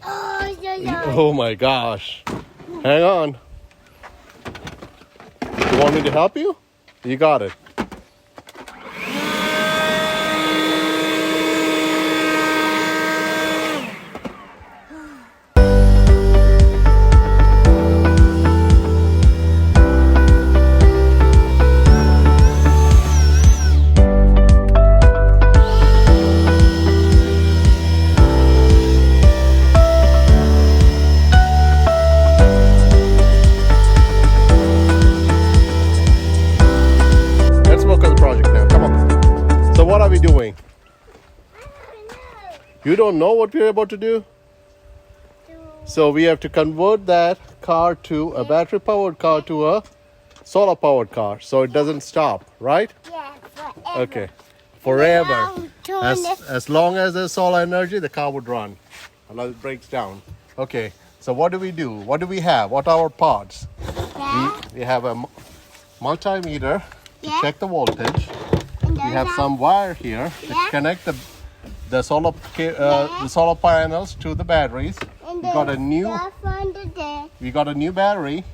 Oh, yeah, yeah. Oh my gosh. Hang on. You want me to help you? You got it. Let's work on the project now. Come on. So what are we doing? I don't know. You don't know what we're about to do? So we have to convert that car to a battery powered car to a solar powered car so it doesn't stop, right? Yeah, forever. Okay. Forever. Now, turn it. As long as there's solar energy, the car would run unless it breaks down. Okay. So what do we do? What do we have? What are our parts? Yeah. We have a multimeter to Yeah. check the voltage. And We those have are- some wire here to Yeah. connect the solar panels to the batteries. And We got a there's new stuff under there. we got a new battery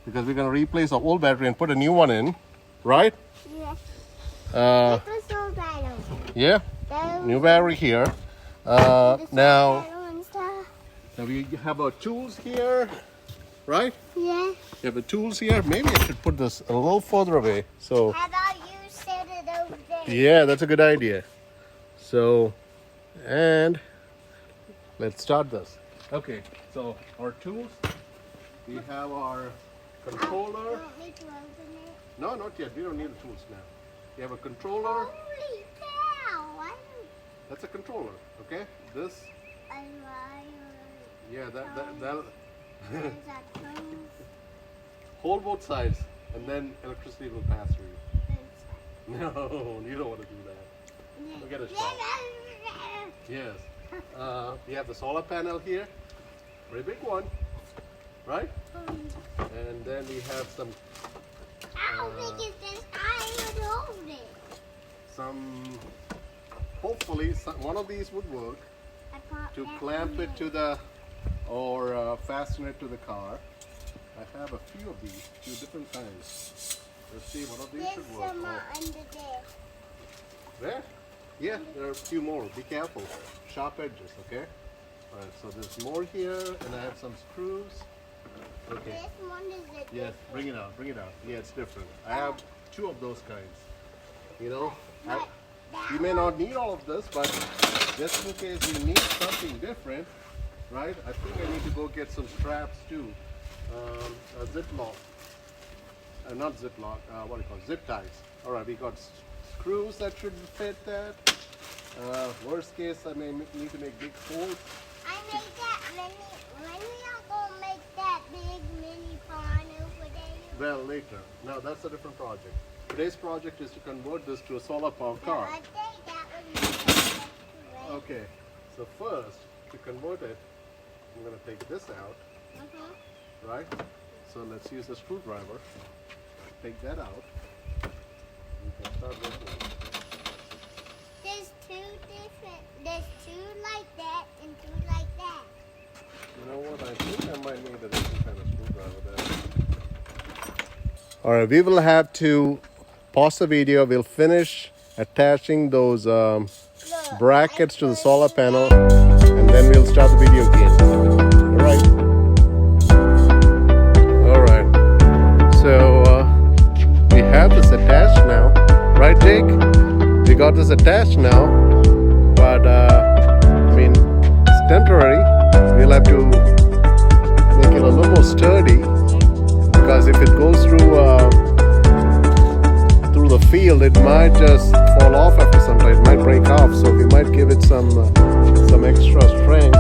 because we're gonna replace our old battery and put a new one in, right? Yeah. This was so bad. Yeah, There new battery here. was Now and stuff. we have our tools here, right? Yeah. We have the tools here. Maybe I should put this a little further away. So How about you set it over there? yeah, that's a good idea. So, and let's start this. Okay, so our tools. We have our controller. Want me to open it? No, not yet. We don't need the tools now. We have a controller. Holy cow! I That's a controller. Okay, this. Yeah, that'll hold both sides, and then electricity will pass through you. No, you don't want to do that. Look at it, Sean. Yes. We have the solar panel here, very big one, right? And then we have some How big is this? I would hold it. some. Hopefully, one of these would work I popped to that clamp in it to the or fasten it to the car. I have a few of these, few different kinds. Let's see, one of these there. should There's work. some Oh, under there. there? Yeah, there are a few more. Be careful. Sharp edges, okay? Alright, so there's more here, and I have some screws. Okay. This one is the Yes, bring it out, bring it out. Yeah, it's different. I have two of those kinds. You know, you may not need all of this, but just in case you need something different, right? I think I need to go get some straps too. A zip lock. Not zip lock, what do you call it? Zip ties. Alright, we got screws that should fit that. Worst case, I may need to make big holes. I made that when we are gonna make that big mini pond over there. Well, later. Now that's a different project. Today's project is to convert this to a solar powered No, car. I think that was my Okay, so first, to convert it, I'm going to take this out, right? So let's use a screwdriver. Take that out. You can start working. There's two different. There's two like that and two like that. You know what? I think I might need a different kind of screwdriver there. All right, we will have to pause the video. We'll finish attaching those Look, brackets I to the put solar it panel, there. and then we'll start the video again. All right. All right. So we have this attached now, right, Jake? We got this attached now, but I mean, it's temporary. We'll have to make it a little more sturdy because if it goes through the field, it might just fall off after some time. It might break off, so we might give it some extra strength